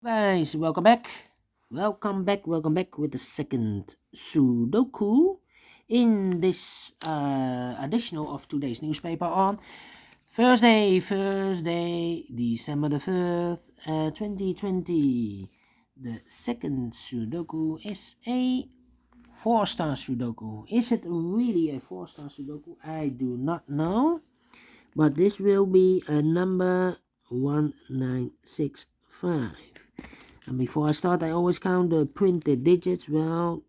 Guys, welcome back with the second Sudoku in this additional of today's newspaper on Thursday, December the 3rd, 2020. The second Sudoku is a 4-star Sudoku. Is it really a 4-star Sudoku? I do not know, but this will be a number 1965. And before I start, I always count the printed digits. Well,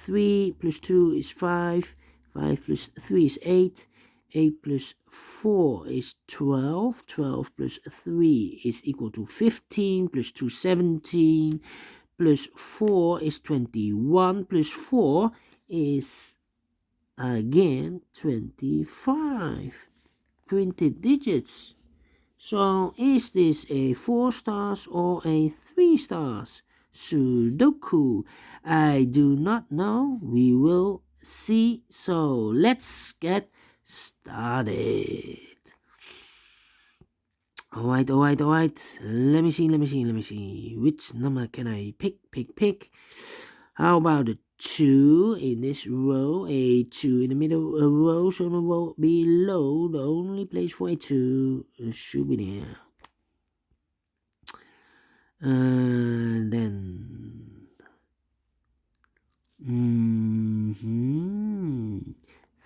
3 plus 2 is 5, 5 plus 3 is 8, 8 plus 4 is 12, 12 plus 3 is equal to 15, plus 2 17, plus 4 is 21, plus 4 is again 25. Printed digits. So is this a 4 stars or a 3 stars Sudoku? I do not know. We will see. So let's get started. Alright. Let me see. Which number can I pick? How about the 2 in this row? A 2 in the middle row. So the row below, the only place for a 2 should be there. Then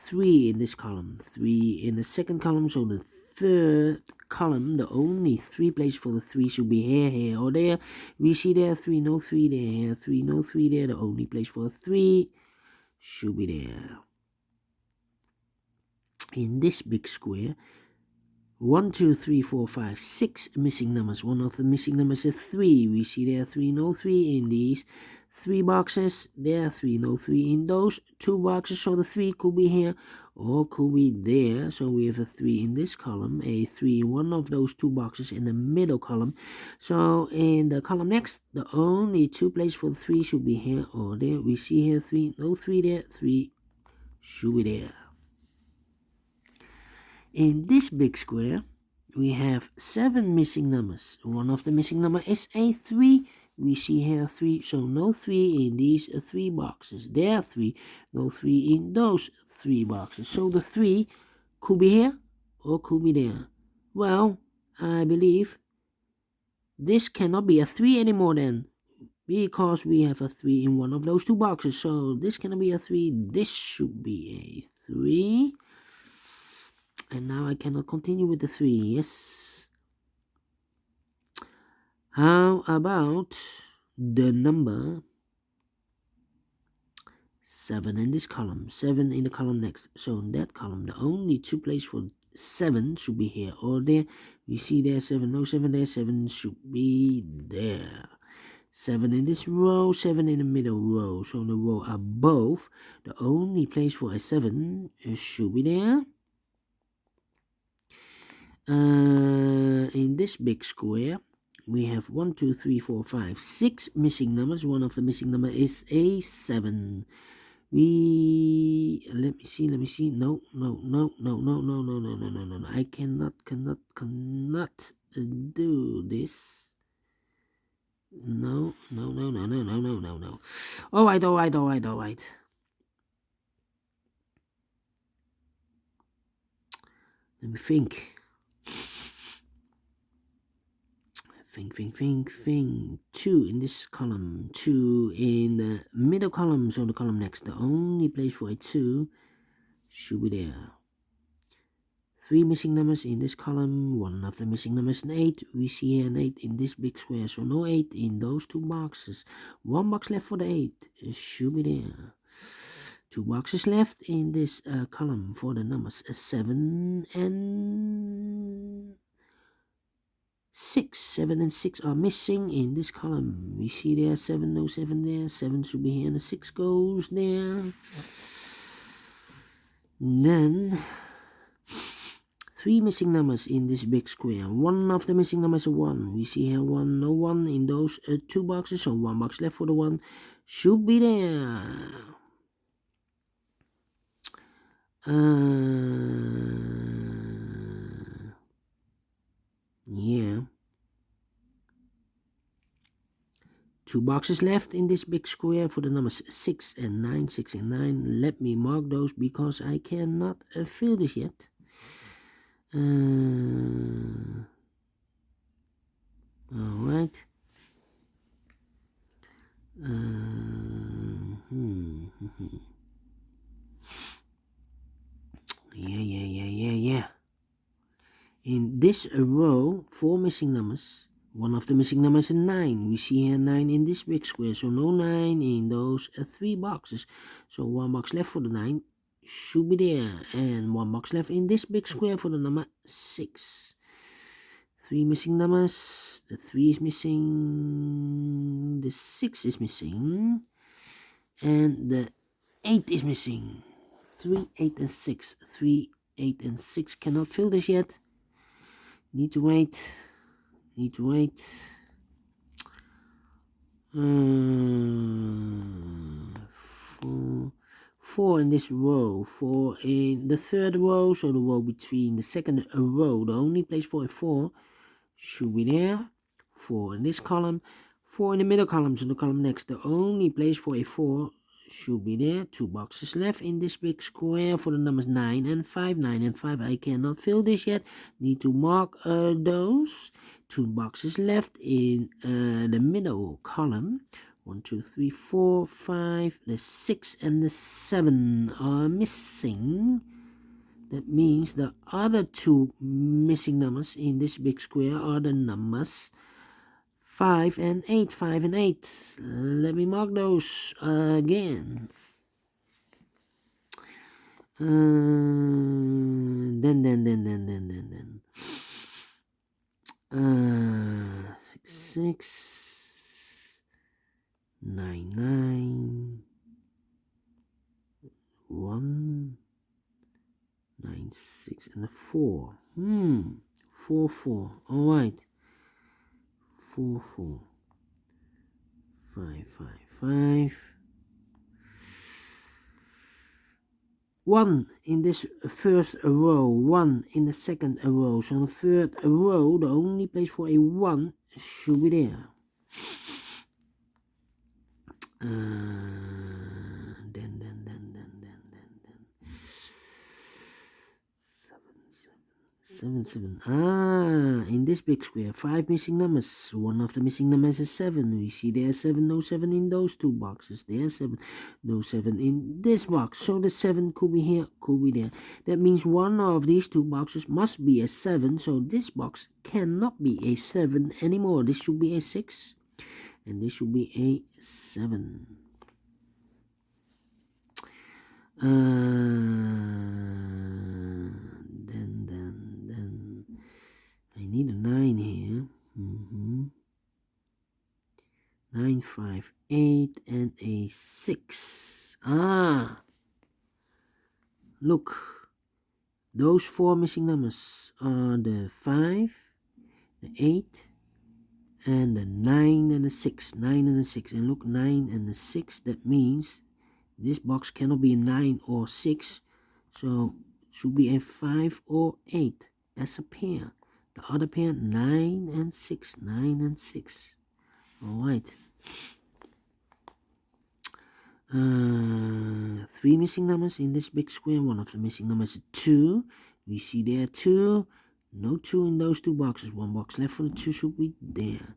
3 in this column, 3 in the second column, so the third column, the only 3 place for the 3 should be here, or there. We see there 3, no 3 there, 3, no 3 there, the only place for the 3 should be there. In this big square, 1, 2, 3, 4, 5, 6 missing numbers. One of the missing numbers is 3. We see there 3, no 3 in these 3 boxes. There 3, no 3 in those 2 boxes. So the 3 could be here or could be there. So we have a 3 in this column, a 3 in one of those 2 boxes in the middle column. So in the column next, the only 2 places for the 3 should be here or there. We see here 3, no 3 there, 3 should be there. In this big square, we have 7 missing numbers. One of the missing number is a 3. We see here 3, so no 3 in these 3 boxes. There 3, no 3 in those 3 boxes. So the 3 could be here or could be there. Well, I believe this cannot be a 3 anymore then, because we have a 3 in one of those 2 boxes. So this cannot be a 3. This should be a 3. And now I cannot continue with the 3. Yes. How about the number 7 in this column? 7 in the column next. So in that column, the only 2 places for 7 should be here or there. We see there 7, no 7 there. 7 should be there. 7 in this row, 7 in the middle row. So in the row above, the only place for a 7 should be there. In this big square, we have 1, 2, 3, 4, 5, 6 missing numbers. One of the missing number is a 7. Let me see. No. I cannot do this. No. All right. Let me think. Think. 2 in this column, 2 in the middle column, so the column next. The only place for a 2 should be there. 3 missing numbers in this column, one of the missing numbers is an 8. We see here an 8 in this big square, so no 8 in those 2 boxes. 1 box left for the 8, it should be there. 2 boxes left in this column for the numbers 7 and 6. 7 and 6 are missing in this column. We see there 7, no 7 there. 7 should be here and the 6 goes there. Then 3 missing numbers in this big square. One of the missing numbers is 1. We see here 1, no 1 in those 2 boxes. So 1 box left for the 1 should be there. Yeah. 2 boxes left in this big square for the numbers 6 and 9, 6 and 9. Let me mark those because I cannot fill this yet. Alright. Yeah. In this row, 4 missing numbers. One of the missing numbers is 9. We see here 9 in this big square, so no 9 in those 3 boxes. So 1 box left for the 9 should be there, and 1 box left in this big square for the number 6. 3 missing numbers. The 3 is missing, the 6 is missing, and the 8 is missing. 3, 8, and 6. 3, 8, and 6 cannot fill this yet. Need to wait. 4 in this row, 4 in the third row, so the row between the second row, the only place for a 4 should be there. 4 in this column, 4 in the middle column, so the column next, the only place for a 4 should be there. 2 boxes left in this big square for the numbers 9 and 5. 9 and 5, I cannot fill this yet. Need to mark those. 2 boxes left in the middle column. 1, 2, 3, 4, 5. The 6 and the 7 are missing. That means the other 2 missing numbers in this big square are the numbers 5 and 8. 5 and 8. Let me mark those again. Then. 6, 9, 9, 1, 9, 6, and a 4. 4, 4. All right. 4, 4. 5, 5, 5. 1 in this first row, 1 in the second row. So in the third row, the only place for a 1 should be there. Then. 7, 7. In this big square, 5 missing numbers. One of the missing numbers is 7. We see there's 7, no 7 in those 2 boxes. There's 7, no 7 in this box. So the 7 could be here, could be there. That means one of these 2 boxes must be a 7. So this box cannot be a 7 anymore. This should be a 6. And this should be a 7. Then I need a 9 here. 9, 5, 8, and a 6. Look, those 4 missing numbers are the 5, the 8, and the 9 and the 6. 9 and the 6. And look, 9 and the 6. That means this box cannot be a 9 or 6. So it should be a 5 or 8 as a pair. The other pair, 9 and 6. 9 and 6. Alright. 3 missing numbers in this big square. One of the missing numbers is 2. We see there 2. No 2 in those 2 boxes. 1 box left for the 2 should be there.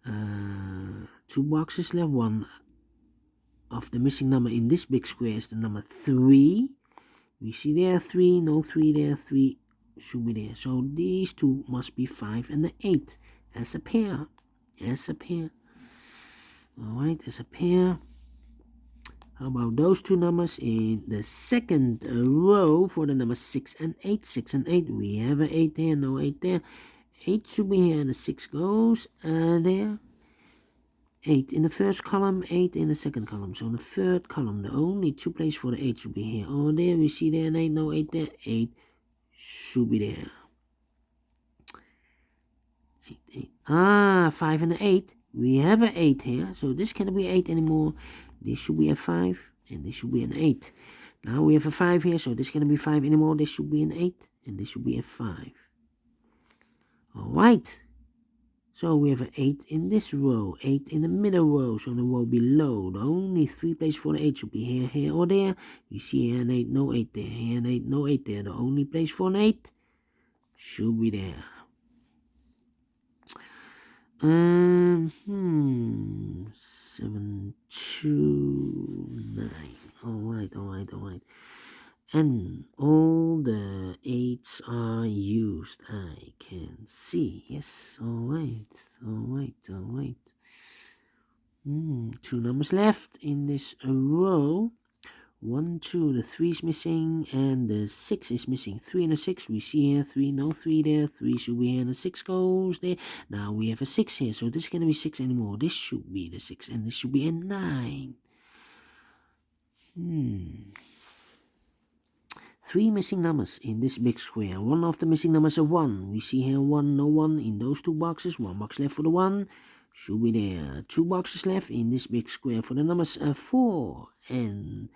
2 boxes left. One of the missing number in this big square is the number 3. We see there 3. No 3 there. 3 should be there. So these 2 must be 5 and the 8 as a pair. Alright, as a pair. How about those 2 numbers in the second row for the number 6 and 8? 6 and 8. We have an 8 there, no 8 there. 8 should be here, and the 6 goes there. 8 in the first column, 8 in the second column. So in the third column, the only 2 places for the 8 should be here. Oh, there we see there an 8, no 8 there. 8 should be there. 8. 5 and an 8. We have an 8 here, so this cannot be 8 anymore. This should be a 5, and this should be an 8. Now we have a 5 here, so this cannot be 5 anymore. This should be an 8, and this should be a 5. Alright. So we have an 8 in this row, 8 in the middle row, so the row below. The only 3 places for the 8 should be here, here, or there. You see here an 8, no 8 there, here an 8, no 8 there. The only place for an 8 should be there. 7, 2, 9. Alright. And all the 8s are used. I can see. Yes, alright. 2 numbers left in this row. 1, 2, the 3 is missing, and the 6 is missing. 3 and a 6, we see here 3, no 3 there. 3 should be here, and the 6 goes there. Now we have a 6 here, so this is going to be 6 anymore. This should be the 6, and this should be a 9. 3 missing numbers in this big square. One of the missing numbers is a 1. We see here 1, no 1 in those 2 boxes. 1 box left for the 1. Should be there. 2 boxes left in this big square for the numbers 4 and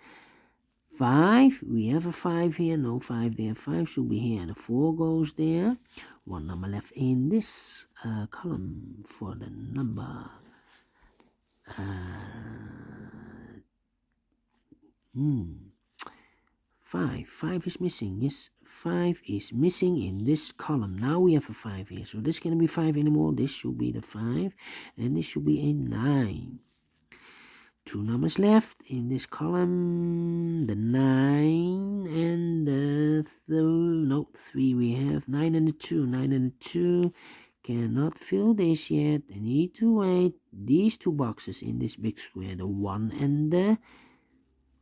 5. We have a 5 here, no 5 there. 5 should be here. The 4 goes there. 1 number left in this column for the number 5. 5 is missing. Yes, 5 is missing in this column. Now we have a 5 here. So this can't be 5 anymore. This should be the 5. And this should be a 9. 2 numbers left in this column. The 9 and the 3 we have. 9 and the 2. 9 and the 2 cannot fill this yet. They need to wait. These 2 boxes in this big square. The 1 and the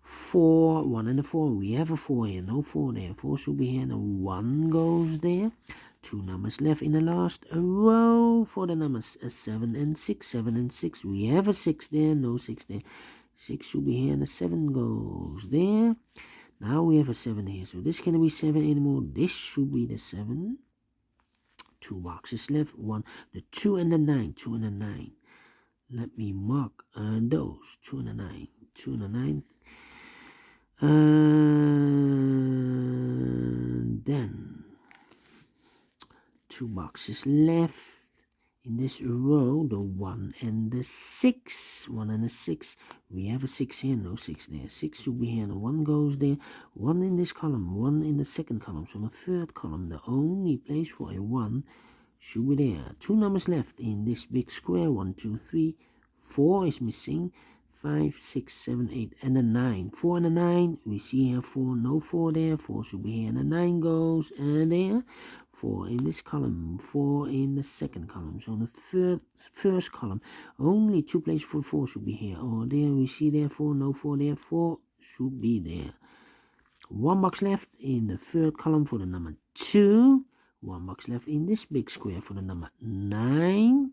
4, 1 and a 4. We have a 4 here, no 4 there. 4 should be here, and a 1 goes there. 2 numbers left in the last row for the numbers 7 and 6. 7 and 6. We have a 6 there, no 6 there. 6 should be here, and a 7 goes there. Now we have a 7 here, so this can't be 7 anymore. This should be the 7. 2 boxes left. 1, the 2 and the 9. 2 and the 9. Let me mark those. 2 and the 9. 2 and the 9. Then 2 boxes left in this row. The 1 and the 6. 1 and the 6. We have a 6 here, no 6 there. 6 should be here, and 1 goes there. 1 in this column, 1 in the second column. So the third column, the only place for a 1 should be there. 2 numbers left in this big square. 1, 2, 3. 4 is missing. 5, 6, 7, 8, and a 9. 4 and a 9. We see here 4, no 4 there. 4 should be here, and a 9 goes there. 4 in this column, 4 in the second column. So the first column, only 2 places for 4 should be here or there. We see there 4, no 4 there. 4 should be there. 1 box left in the third column for the number 2. 1 box left in this big square for the number 9.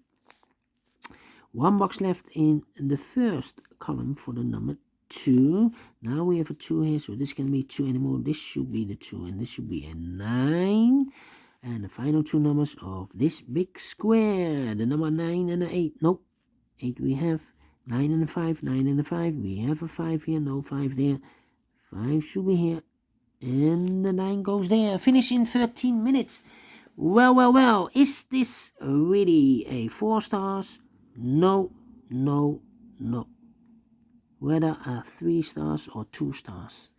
1 box left in the first column for the number 2. Now we have a 2 here, so this can be 2 anymore. This should be the 2, and this should be a 9. And the final 2 numbers of this big square, the number 9 and the 8. Nope, 8 we have. 9 and a 5, 9 and a 5. We have a 5 here, no 5 there. 5 should be here, and the 9 goes there. Finish in 13 minutes. Well, is this really a 4 stars? No. Whether a 3 stars or 2 stars.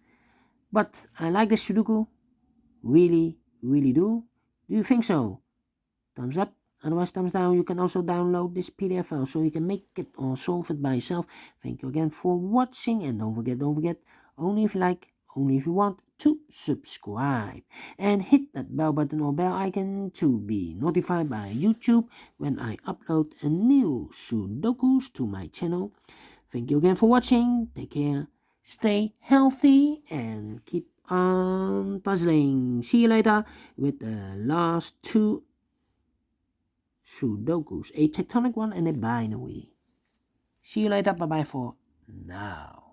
But I like the Sudoku. Really do. Do you think so? Thumbs up. Otherwise, thumbs down. You can also download this PDF file so you can make it or solve it by yourself. Thank you again for watching. And don't forget, only if you like, only if you want to subscribe. And hit that bell button or bell icon to be notified by YouTube when I upload a new Sudokus to my channel. Thank you again for watching. Take care, stay healthy, and keep on puzzling. See you later with the last 2 Sudokus, a tectonic one and a binary. See you later. Bye-bye for now.